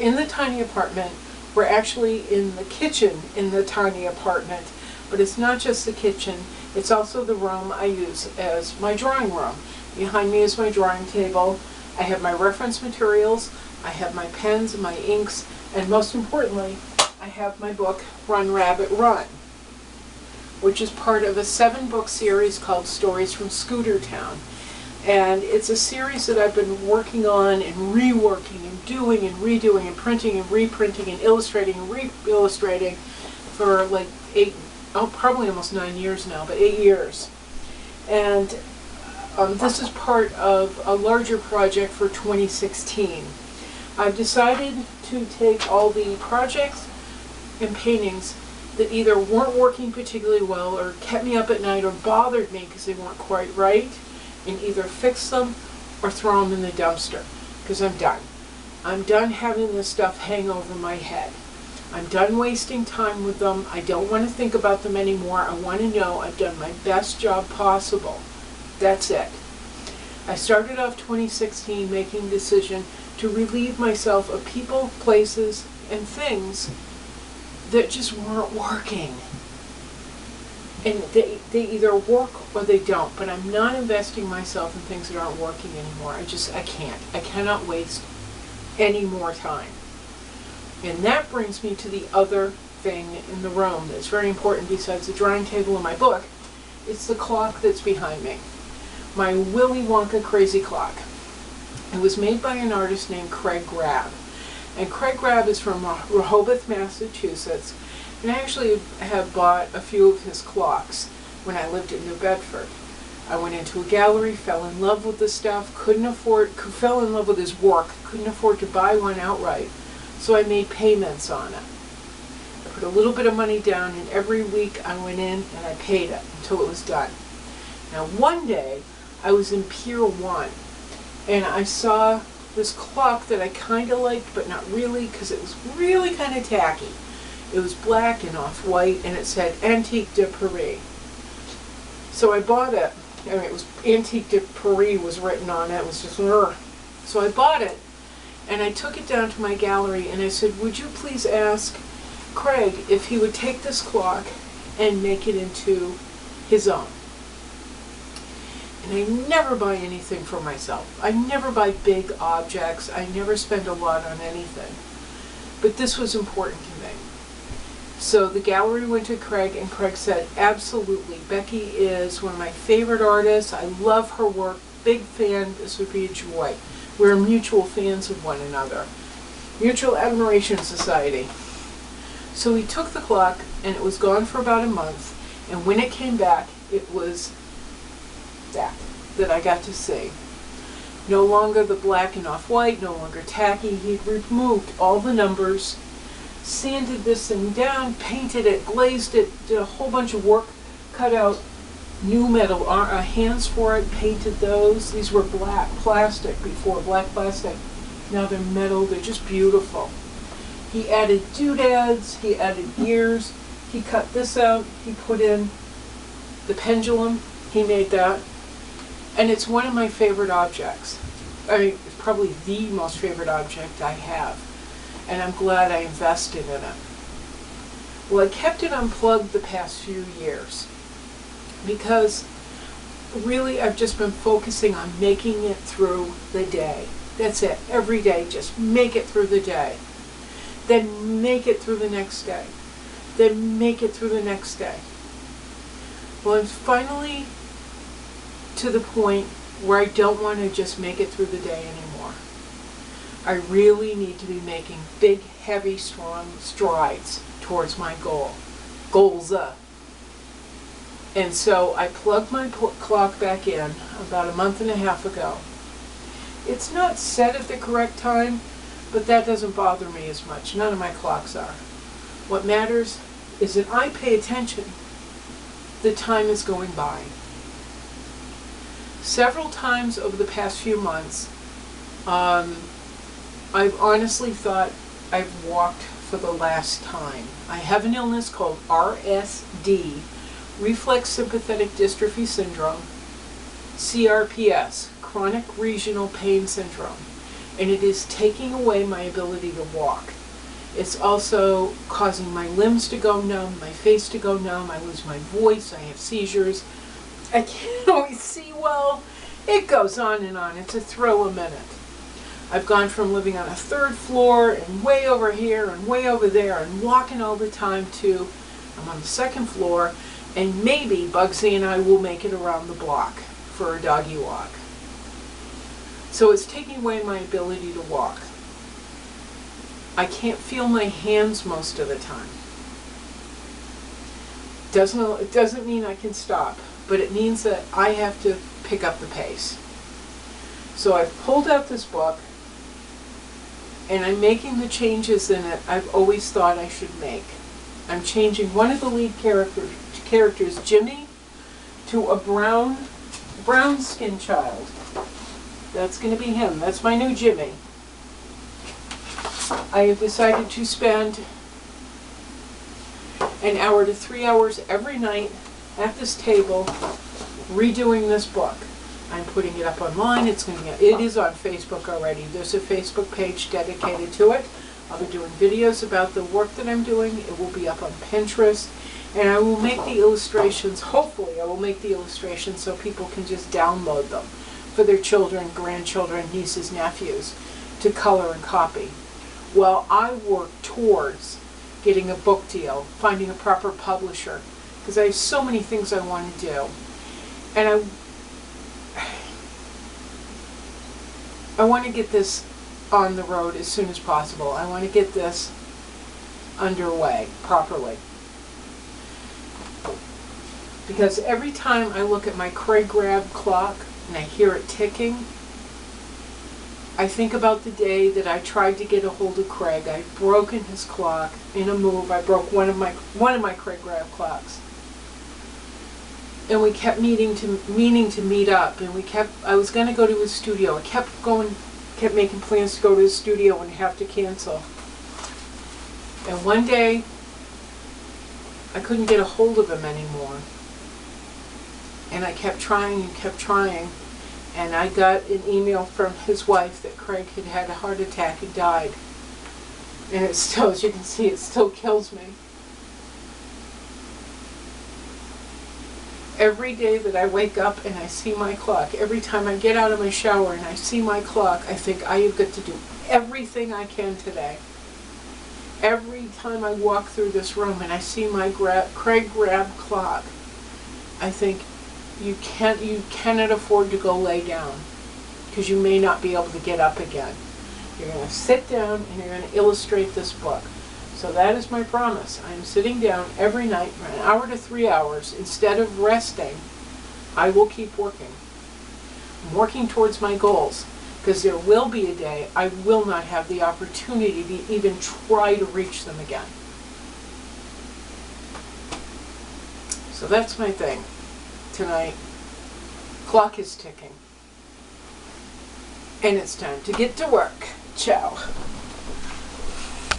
in the tiny apartment. We're actually in the kitchen in the tiny apartment, but it's not just the kitchen, it's also the room I use as my drawing room. Behind me is my drawing table. I have my reference materials, I have my pens, my inks, and most importantly, I have my book, Run Rabbit Run, which is part of a 7-book series called Stories from Scootertown. And it's a series that I've been working on and reworking and doing and redoing and printing and reprinting and illustrating and re-illustrating for like probably almost 9 years now, but 8 years. And this is part of a larger project for 2016. I've decided to take all the projects and paintings that either weren't working particularly well or kept me up at night or bothered me because they weren't quite right, and either fix them or throw them in the dumpster, because I'm done. I'm done having this stuff hang over my head. I'm done wasting time with them. I don't want to think about them anymore. I want to know I've done my best job possible. That's it. I started off 2016 making a decision to relieve myself of people, places, and things that just weren't working. And they either work or they don't, but I'm not investing myself in things that aren't working anymore. I can't. I cannot waste any more time. And that brings me to the other thing in the room that's very important besides the drawing table and my book. It's the clock that's behind me. My Willy Wonka crazy clock. It was made by an artist named Craig Grab. And Craig Grab is from Rehoboth, Massachusetts. And I actually have bought a few of his clocks when I lived in New Bedford. I went into a gallery, fell in love with the stuff, fell in love with his work, couldn't afford to buy one outright, so I made payments on it. I put a little bit of money down, and every week I went in and I paid it until it was done. Now one day, I was in Pier 1, and I saw this clock that I kind of liked, but not really, because it was really kind of tacky. It was black and off-white, and it said Antique de Paris. So I bought it. I mean, it was Antique de Paris was written on it. It was just, so I bought it, and I took it down to my gallery, and I said, would you please ask Craig if he would take this clock and make it into his own. And I never buy anything for myself. I never buy big objects. I never spend a lot on anything. But this was important to me. So the gallery went to Craig, and Craig said, absolutely, Becky is one of my favorite artists. I love her work. Big fan. This would be a joy. We're mutual fans of one another. Mutual Admiration Society. So he took the clock, and it was gone for about a month. And when it came back, it was that I got to see. No longer the black and off-white, no longer tacky. He'd removed all the numbers, sanded this thing down, painted it, glazed it, did a whole bunch of work, cut out new metal hands for it, painted those. These were black plastic before, black plastic. Now they're metal, they're just beautiful. He added doodads, he added gears, he cut this out, he put in the pendulum, he made that. And it's one of my favorite objects. I mean, it's probably the most favorite object I have. And I'm glad I invested in it. Well, I kept it unplugged the past few years because really I've just been focusing on making it through the day. That's it. Every day, just make it through the day. Then make it through the next day. Then make it through the next day. Well, I'm finally to the point where I don't want to just make it through the day anymore. I really need to be making big, heavy, strong strides towards my goals. And so I plugged my clock back in about a month and a half ago. It's not set at the correct time, but that doesn't bother me as much. None of my clocks are. What matters is that I pay attention. The time is going by. Several times over the past few months, I've honestly thought I've walked for the last time. I have an illness called RSD, Reflex Sympathetic Dystrophy Syndrome, CRPS, Chronic Regional Pain Syndrome. and it is taking away my ability to walk. It's also causing my limbs to go numb, my face to go numb, I lose my voice, I have seizures, I can't always see well. It goes on and on. It's a throw a minute. I've gone from living on a 3rd floor and way over here and way over there and walking all the time to I'm on the 2nd floor, and maybe Bugsy and I will make it around the block for a doggy walk. So it's taking away my ability to walk. I can't feel my hands most of the time. It doesn't mean I can stop, but it means that I have to pick up the pace. So I've pulled out this book, and I'm making the changes in it I've always thought I should make. I'm changing one of the lead characters, Jimmy, to a brown skin child. That's going to be him. That's my new Jimmy. I have decided to spend an hour to 3 hours every night at this table redoing this book. I'm putting it up online. It is on Facebook already. There's a Facebook page dedicated to it. I'll be doing videos about the work that I'm doing. It will be up on Pinterest. And I will make the illustrations, hopefully I will make the illustrations so people can just download them for their children, grandchildren, nieces, nephews to color and copy. Well, I work towards getting a book deal, finding a proper publisher, because I have so many things I want to do. And I want to get this on the road as soon as possible. I want to get this underway properly. Because every time I look at my Craig Grab clock and I hear it ticking, I think about the day that I tried to get a hold of Craig. I'd broken his clock in a move. I broke one of my Craig Grab clocks. And we kept meaning to meet up, and I was going to go to his studio. I kept making plans to go to his studio and have to cancel. And one day, I couldn't get a hold of him anymore. And I kept trying and kept trying. And I got an email from his wife that Craig had had a heart attack and died. And it still, as you can see, it still kills me. Every day that I wake up and I see my clock, every time I get out of my shower and I see my clock, I think I have got to do everything I can today. Every time I walk through this room and I see my Craig Grab clock, I think you cannot afford to go lay down, because you may not be able to get up again. You're going to sit down and you're going to illustrate this book. So that is my promise. I am sitting down every night for an hour to 3 hours. Instead of resting, I will keep working. I'm working towards my goals, because there will be a day I will not have the opportunity to even try to reach them again. So that's my thing tonight. Clock is ticking. And it's time to get to work. Ciao.